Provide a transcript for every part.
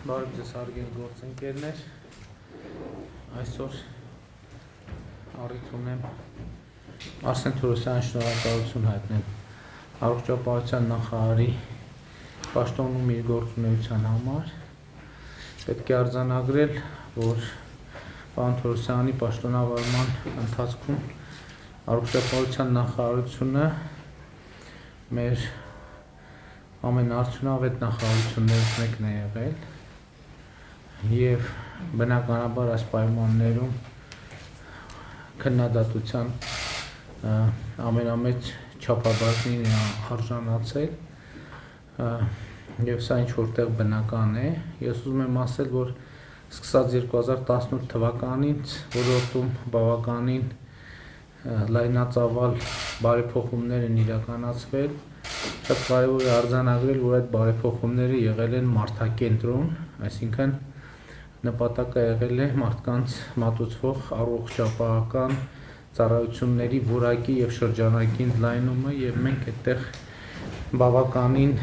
Բարև ձեզ հարգելի գործընկերներ, այսօր առիթ ունեմ Արսեն Թորոսյանի շնորհակալություն հայտնել առողջապահության նախարարի պաշտոնում իր գործունեության համար։ Պետք է արձանագրել, որ պարոն Թորոսյանի պաշտոնավարման ընթացքում առողջապահության նախարարությունը մեր ամենաարդյունավետ նախարարություններից մեկն է եղել և բնականաբար այս պայմաններում քննադատության ամենամեծ չափաբաժնին է արժանացել և սա ինչ-որտեղ բնական է։ Ես ուզում եմ ասել, որ սկսած 2018 թվականից ոլորտում բավականին լայնածավալ բարեփոխումներ են իրականացվել։ Շատ կարևոր է արձանագրել, որ այդ բարեփոխումները եղել են մարդակենտրոն, այսինքն նպատակը եղել է մարդկանց մատուցվող առողջապահական ծառայությունների որակի և շրջանակի ընդլայնումը, և մենք այդտեղ բավականին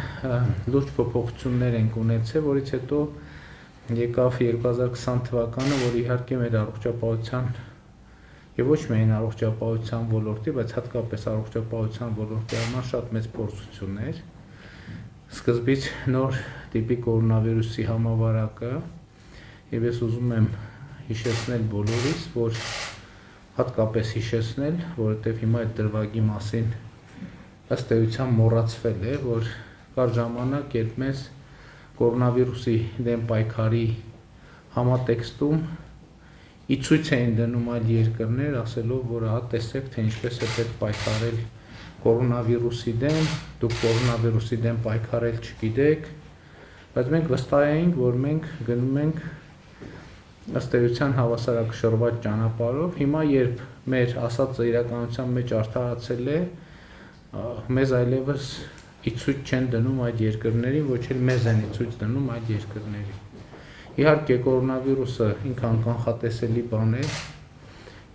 լուրջ փոփոխություններ ենք ունեցել, որից հետո եկավ 2020 թվականը, որ իհարկե մեր առողջապահության և ոչ միայն առողջապահության ոլորտի, բայց հատկապես առողջապահության ոլորտի համար շատ մեծ փորձություն էր։ Սկզբից նոր տիպի կորոնավիրուսի համավարակը, և ես ուզում եմ հիշեցնել բոլորիս, որ հատկապես հիշեցնել, որովհետև հիմա այդ դրվագի մասին ըստ էության մոռացվել է, որ կար ժամանակ, երբ մեզ կորոնավիրուսի դեմ պայքարի համատեքստում ի ցույց էին դնում այլ երկրներ, ասելով, որ ահա տեսեք, թե ինչպես է պետք պայքարել կորոնավիրուսի դեմ, դուք կորոնավիրուսի դեմ պայքարել չգիտեք, բայց մենք վստահ էինք, որ մենք գնում ենք ըստ էության հավասարակշռված ճանապարհով։ Հիմա երբ մեր ասածը իրականության մեջ արդարացել է, մեզ այլևս ի ցույց չեն դնում այդ երկրներին, ոչ էլ մեզ են ի ցույց դնում այդ երկրներին։ Իհարկե կորոնավիրուսը ինքան կանխատեսելի բան է,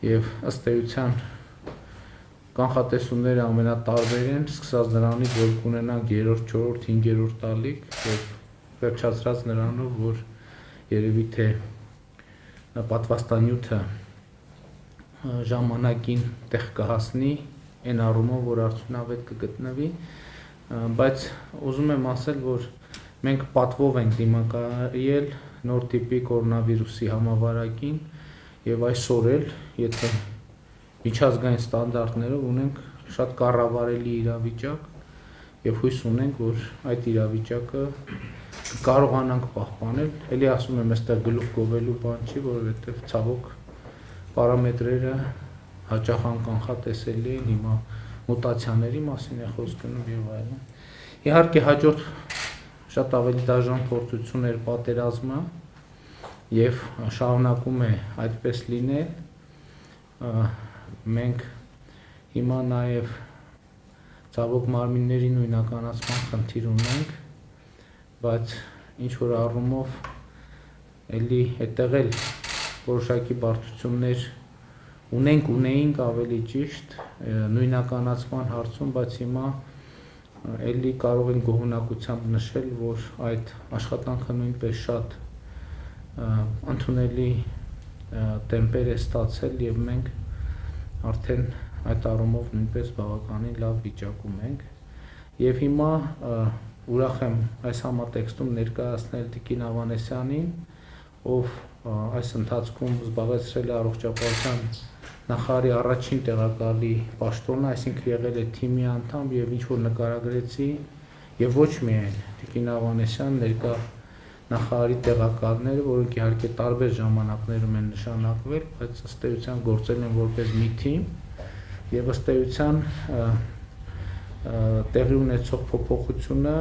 և ըստ էության կանխատեսումները ամենատարբեր են, սկսած նրանից, որ կունենանք 3-րդ, 4-րդ, 5-րդ ալիք, և վերջացրած նրանով, որ երևի թե պատվաստանյութը ժամանակին տեղ կհասնի, այն առումով, որ արդյունավետ կգտնվի, բայց ուզում եմ ասել, որ մենք պատվով ենք դիմակայել նոր տիպի կորոնավիրուսի համավարակին, և այսօր էլ, եթե միջազգային ստանդարտներով ունենք շատ կառավարելի իրավիճակ, և հույս ունենք, որ այդ իրավիճակը կարողանանք պահպանել։ Էլի ասում եմ, այստեղ գլուխ գովելու բան չի, որովհետև ցավոք պարամետրերը հաճախ անկանխատեսելի են, հիմա մուտացիաների մասին է խոսք գնում և այլն։ Իհարկե հաջորդ շատ ավելի դաժան փորձություն էր պատերազմը, և շարունակում է այդպես լինել։ Մենք հիմա նաև ցավոք մարմինների նույնականացման խնդիր ունենք, բայց ինչ-որ առումով էլի այդտեղ էլ որոշակի բարդություններ ունեինք ավելի ճիշտ նույնականացման հարցում, բայց հիմա էլի կարող ենք գոհունակությամբ նշել, որ այդ աշխատանքը նույնպես շատ ընդունելի տեմպեր է ստացել, և մենք արդեն այդ առումով նույնպես բավականին լավ վիճակում ենք։ Եվ հիմա ուրախ եմ այս համատեքստում ներկայացնել Տիկին Ավանեսյանին, ով այս ընթացքում զբաղեցրել է առողջապահության նախարարի առաջին տեղակալի պաշտոնը, այսինքն եղել է թիմի անդամ, և ինչ-որ նկարագրեցի, և ոչ միայն Տիկին Ավանեսյան, ներկա նախարարի տեղակալները, որոնք իհարկե տարբեր ժամանակներում են նշանակվել, բայց ըստ էության գործել են որպես մի թիմ, և ըստ էության տեղի ունեցող փոփոխությունը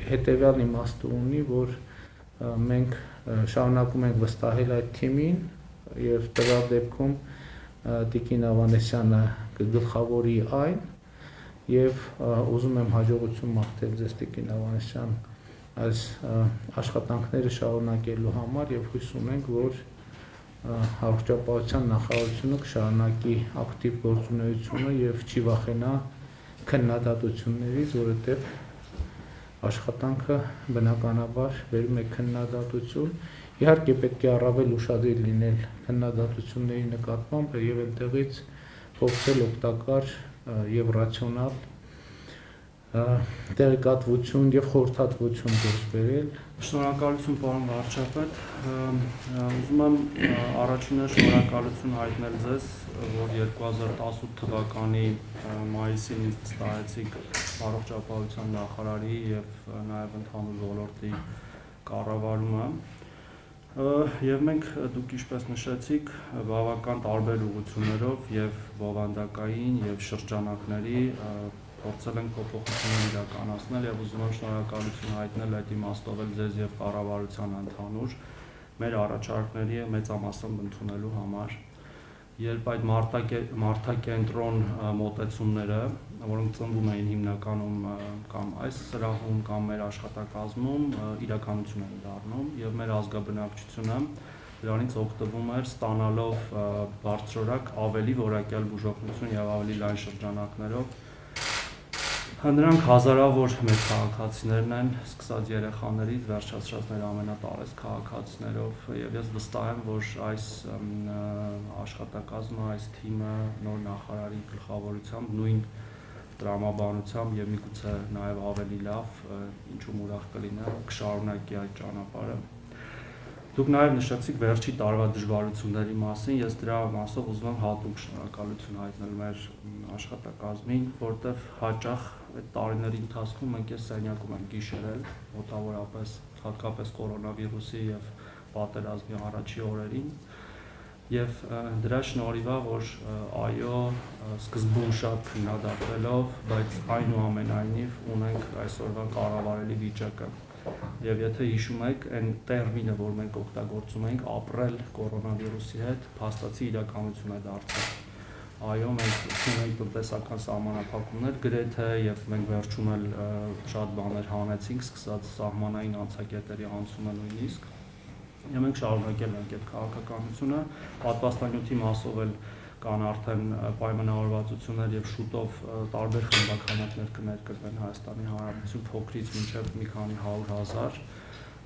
հետևյալ իմաստը ունի, որ մենք շարունակում ենք վստահել այդ թիմին, և տվյալ դեպքում Տիկին Ավանեսյանը կգլխավորի այն, և ուզում եմ հաջողություն մաղթել ձեզ, Տիկին Ավանեսյան, այս աշխատանքները շարունակելու համար, և հույս ունենք, որ առողջապահության նախարարությունը կշարունակի ակտիվ գործունեությունը և չի վախենա քննադատություններից, որովհետև աշխատանքը բնականաբար բերում է քննադատություն։ Իհարկե պետք է առավել ուշադիր լինել քննադատությունների նկատմամբ եւ այնտեղից փորձել օգտակար եւ ռացիոնալ տեղեկատվություն եւ խորհրդատվություն դուրս բերել։ Շնորհակալություն պարոն վարչապետ, ուզում եմ առաջինը շնորհակալություն հայտնել ձեզ, որ 2018 թվականի մայիսին ինձ վստահեցիք առողջապահության նախարարի եւ նաեւ ընդհանուր ոլորտի կառավարումը։ Եվ մենք դուք ինչպես նշեցիք, բավական տարբեր ուղղություններով եւ բովանդակային եւ շրջանակների փորձել ենք փոփոխություններ իրականացնել եւ ուզում եմ շնորհակալություն հայտնել այդ իմաստով էլ ձեզ եւ կառավարության ընդհանուր մեր առաջարկների մեծամասամբ ընդունելու համար։ Երբ այդ մարդակենտրոն մոտեցումները, որոնք ծնվում էին հիմնականում կամ այս սրահում կամ մեր աշխատակազմում, իրականություն են դառնում եւ մեր ազգաբնակչությունը դրանից օգտվում էր, ստանալով բարձրորակ ավելի որակյալ բուժօգնություն եւ ավելի լայն շրջանակներով։ Նրանք հազարավոր մեր քաղաքացիներն են, սկսած երեխաներից, վերջացրած մեր ամենատարեց քաղաքացիներով, եւ ես վստահ եմ, որ այս աշխատակազմը, այս թիմը նոր նախարարի գլխավորությամբ նույն տրամաբանությամբ եւ միգուցե նաեւ ավելի լավ, ինչու ուրախ կլինեմ, կշարունակի այդ ճանապարհը։ Դուք նաև նշեցիք վերջի տարվա դժվարությունների մասին, ես դրա մասով ուզում եմ հատուկ շնորհակալություն հայտնել մեր աշխատակազմին, որտեղ հաճախ այդ տարիների ընթացքում մենք այս սենյակում ենք գիշերել, մոտավորապես հատկապես կորոնավիրուսի եւ պատերազմի առաջի օրերին, եւ դրա շնորհիվ է, որ այո, սկզբում շատ քննադատվելով, բայց այնուամենայնիվ ունենք այսօրվա կառավարելի վիճակը։ Եվ եթե հիշում եք, այն տերմինը, որ մենք օգտագործում ենք, ապրել կորոնավիրուսի հետ, փաստացի իրականություն է դարձել։ Այո, մենք ունենք տնտեսական սահմանափակումներ գրեթե եւ մենք վերջում էլ շատ բաներ հանեցինք, սկսած սահմանային անցակետերի անցումը նույնիսկ։ Եվ մենք շարունակել ենք այդ քաղաքականությունը, պատվաստանյութի մասով էլ կան արդեն պայմանավորվածություններ եւ շուտով տարբեր խմբականներ կներկրվեն Հայաստանի Հանրապետություն փոքրից մինչեւ մի քանի 100,000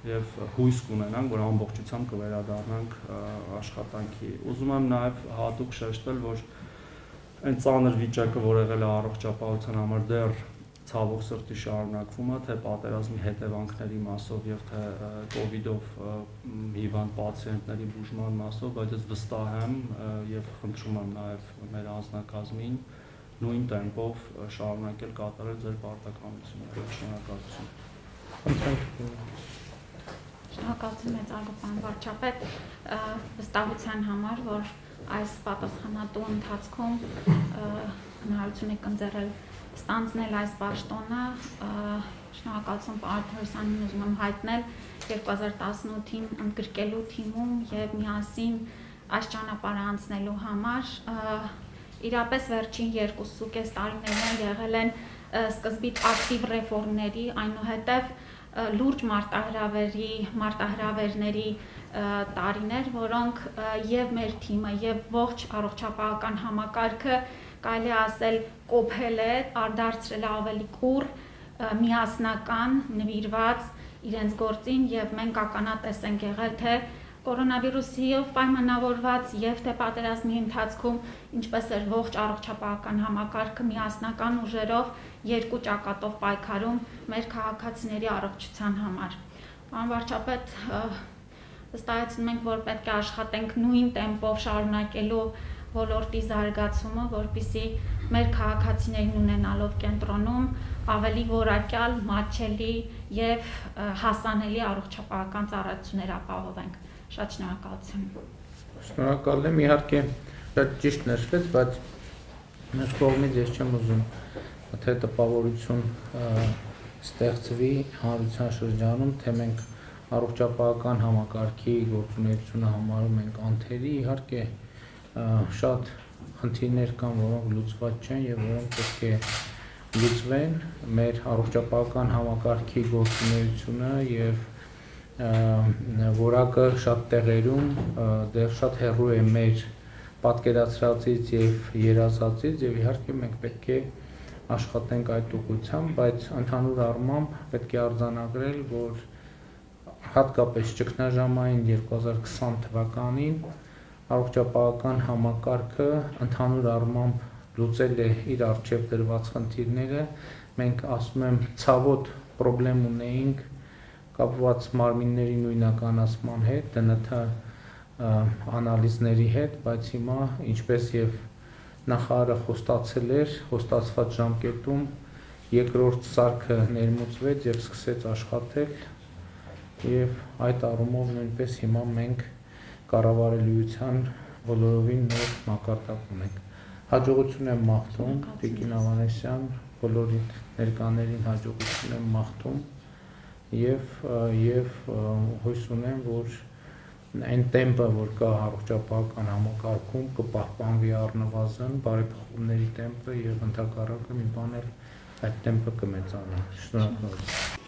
եւ հույս կունենանք, որ ամբողջությամբ կվերադառնանք աշխատանքի։ Ուզում եմ նաեւ հատուկ շեշտել, որ այն ծանր վիճակը, որ եղել է առողջապահության համար, դեռ ցավոք սրտի շարունակվում է, թե պատերազմի հետևանքների մասով եւ թե կոവിഡ്ով հիվանդ պացիենտների բուժման մասով, բայց ես վստահ եմ եւ խնդրում եմ նաեւ մեր անձնակազմին նույն տեմպով շարունակել կատարել ձեր պարտականությունները։ Շնորհակալություն։ Շնորհակալություն մեծարգո պարոն վարչապետ, վստահության համար, որ այս պատասխանատու ընթացքում հնարավորություն եք ընձեռել ստանձնել այս պաշտոնը, շնորհակալություն պարոն Թորոսյանին ուզում եմ հայտնել 2018-ին ընդգրկելու թիմում եւ միասին այս ճանապարհը անցնելու համար։ Իրապես վերջին 2.5 տարիներն եղել են սկզբից ակտիվ ռեֆորմների, այնուհետև լուրջ մարտահրավերների տարիներ, որոնք եւ մեր թիմը եւ ողջ առողջապահական համակարգը կարելի ասել կոփել է, արդարձրել ավելի կուռ, միասնական, նվիրված իրենց գործին եւ մենք ականատես ենք եղել, թե կորոնավիրուսիով պայմանավորված եւ թե պատերազմի ընթացքում ինչպես էր ողջ առողջապահական համակարգը միասնական ուժերով երկու ճակատով պայքարում մեր քաղաքացիների առողջության համար։ Պարոն վարչապետ, վստահեցնում ենք, որ պետք է աշխատենք նույն տեմպով շարունակելու ոլորտի զարգացումը, որպեսզի մեր քաղաքացիներին ունենալով կենտրոնում ավելի որակյալ, մատչելի եւ հասանելի առողջապահական ծառայություններ ապահովենք։ Շատ շնորհակալություն։ Շնորհակալ եմ, իհարկե շատ ճիշտ նշվեց, բայց մյուս կողմից ես չեմ ուզում, թե տպավորություն ստեղծվի հանրության շրջանում, թե մենք առողջապահական համակարգի գործունեությունը համարում ենք անթերի, իհարկե շատ խնդիրներ կան, որոնք լուծված չեն եւ որոնք պետք է լուծվեն, մեր առողջապահական համակարգի գործունեությունը եւ որակը շատ տեղերում դեռ շատ հեռու է մեր պատկերացրածից եւ երազածից եւ իհարկե մենք պետք է աշխատենք այդ ուղղությամբ, բայց ընդհանուր առմամբ պետք է արձանագրել, որ հատկապես ճգնաժամային 2020 թվականին առողջապահական համակարգը ընդհանուր առմամբ լուծել է իր առջև դրված խնդիրները, մենք ասում եմ ցավոտ խնդրեմ ունեինք կապված մարմինների նույնականացման հետ, ԴՆԹ անալիզների հետ, բայց հիմա ինչպես եւ նախարարը խոստացել էր, խոստացված ժամկետում երկրորդ սարքը ներմուծվեց եւ սկսեց աշխատել եւ այդ առումով նույնպես հիմա մենք կառավարելիության բոլորովին նոր մակարդակ ունենք։ Հաջողություն եմ մաղթում Տիկին Ավանեսյան, բոլորի ներկաներին հաջողություն եմ մաղթում եւ հույս ունեմ, որ այն տեմպը, որ կա առողջապահական համակարգում, կպահպանվի առնվազն բարեփոխումների տեմպը եւ ընդհակառակը մի բան էլ այդ տեմպը կմեծանա։ Շնորհակալություն։